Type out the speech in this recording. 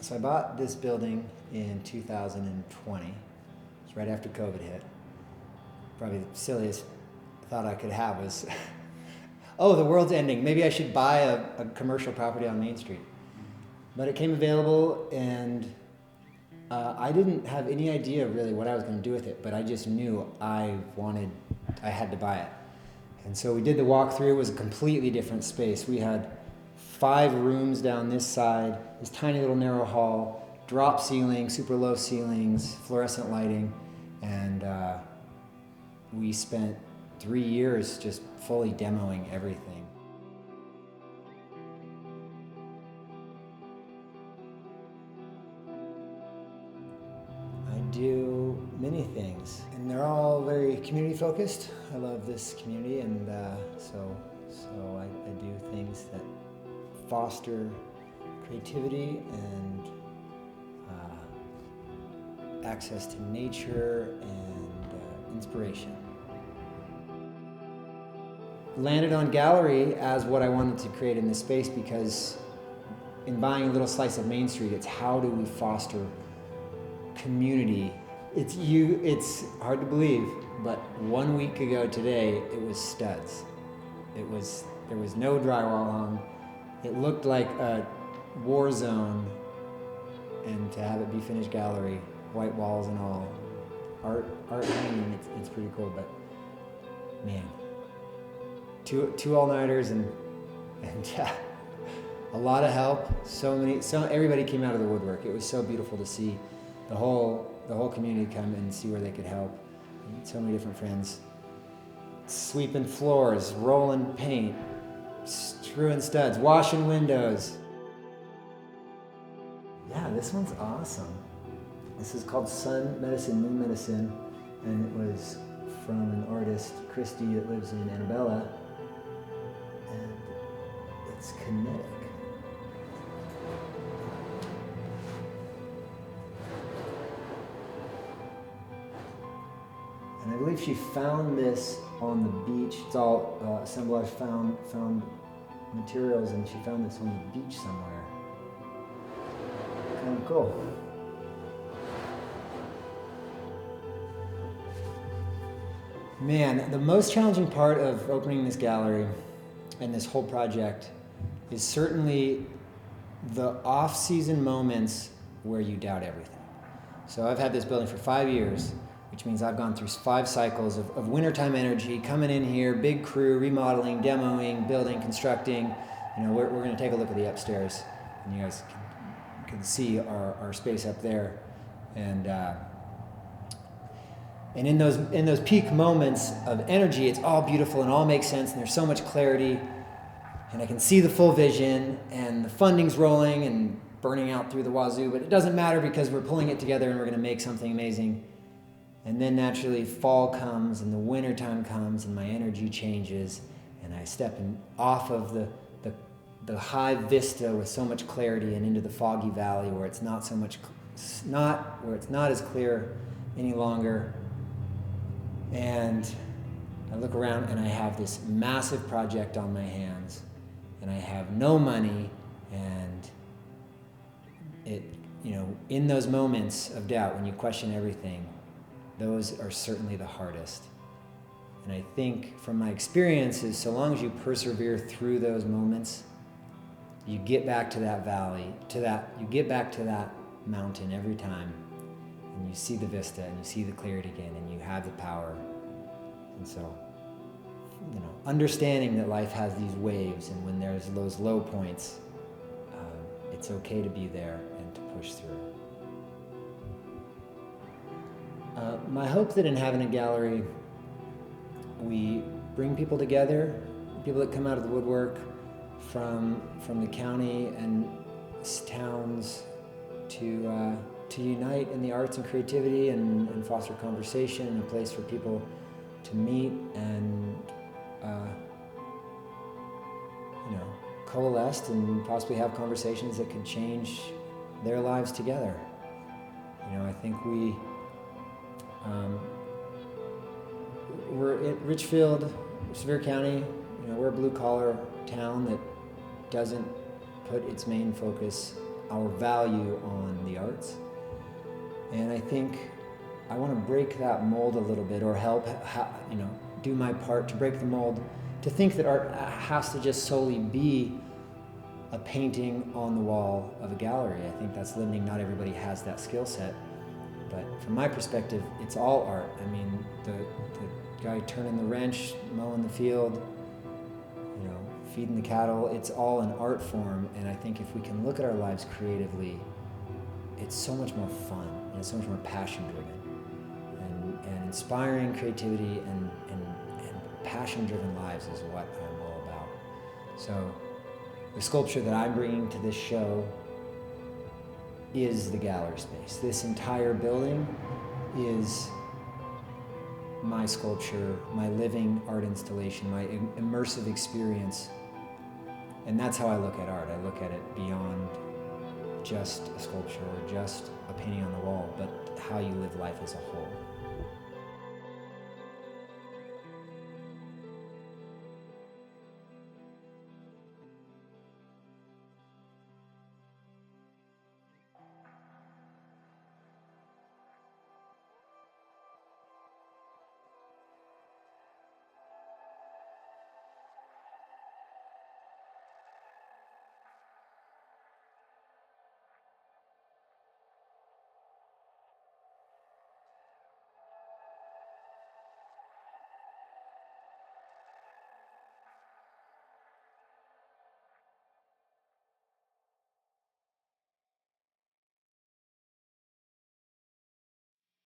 So I bought this building in 2020. It's right after COVID hit. Probably the silliest thought I could have was, oh, the world's ending. Maybe I should buy a commercial property on Main Street. But it came available, and I didn't have any idea really what I was going to do with it, but I just knew I had to buy it. And so we did the walkthrough. It was a completely different space. We had 5 rooms down this side, this tiny little narrow hall, drop ceiling, super low ceilings, fluorescent lighting, and we spent 3 years just fully demoing everything. I do many things, and they're all very community focused. I love this community, and so I do things that foster creativity and access to nature and inspiration. Landed on gallery as what I wanted to create in this space, because in buying a little slice of Main Street, it's how do we foster community. It's hard to believe, but 1 week ago today, it was studs. There was no drywall hung. It looked like a war zone, and to have it be finished gallery, white walls and all, art hanging, it's pretty cool. But man, two all-nighters and a lot of help. Everybody came out of the woodwork. It was so beautiful to see the whole community come and see where they could help. So many different friends, sweeping floors, rolling paint, screwing studs, washing windows. Yeah, this one's awesome. This is called Sun Medicine, Moon Medicine, and it was from an artist, Christy, that lives in Annabella, and it's kinetic. And I believe she found this on the beach. It's all assemblage, found materials, and she found this on the beach somewhere. Kind of cool. Man, the most challenging part of opening this gallery and this whole project is certainly the off-season moments where you doubt everything. So I've had this building for 5 years, which means I've gone through 5 cycles of wintertime energy, coming in here, big crew, remodeling, demoing, building, constructing. We're going to take a look at the upstairs, and you guys can see our space up there. And in those peak moments of energy, it's all beautiful and all makes sense, and there's so much clarity, and I can see the full vision, and the funding's rolling and burning out through the wazoo, but it doesn't matter because we're pulling it together and we're going to make something amazing. And then naturally fall comes and the winter time comes and my energy changes, and I step off of the high vista with so much clarity and into the foggy valley where it's not as clear any longer. And I look around and I have this massive project on my hands, and I have no money, and in those moments of doubt, when you question everything, those are certainly the hardest. And I think from my experiences, so long as you persevere through those moments, you get back to that valley, you get back to that mountain every time, and you see the vista and you see the clarity again, and you have the power. And so, understanding that life has these waves, and when there's those low points, it's okay to be there and to push through. My hope that in having a gallery, we bring people together, people that come out of the woodwork from the county and towns to unite in the arts and creativity and foster conversation and a place for people to meet and coalesce and possibly have conversations that could change their lives together. I think we're at Richfield, Sevier County. We're a blue-collar town that doesn't put its main focus our value on the arts. And I think I want to break that mold a little bit, or help, do my part to break the mold, to think that art has to just solely be a painting on the wall of a gallery. I think that's limiting. Not everybody has that skill set. But from my perspective, it's all art. I mean, the guy turning the wrench, mowing the field, feeding the cattle, it's all an art form. And I think if we can look at our lives creatively, it's so much more fun, and it's so much more passion-driven. And inspiring creativity and passion-driven lives is what I'm all about. So the sculpture that I'm bringing to this show is the gallery space. This entire building is my sculpture, my living art installation, my immersive experience. And that's how I look at art. I look at it beyond just a sculpture or just a painting on the wall, but how you live life as a whole.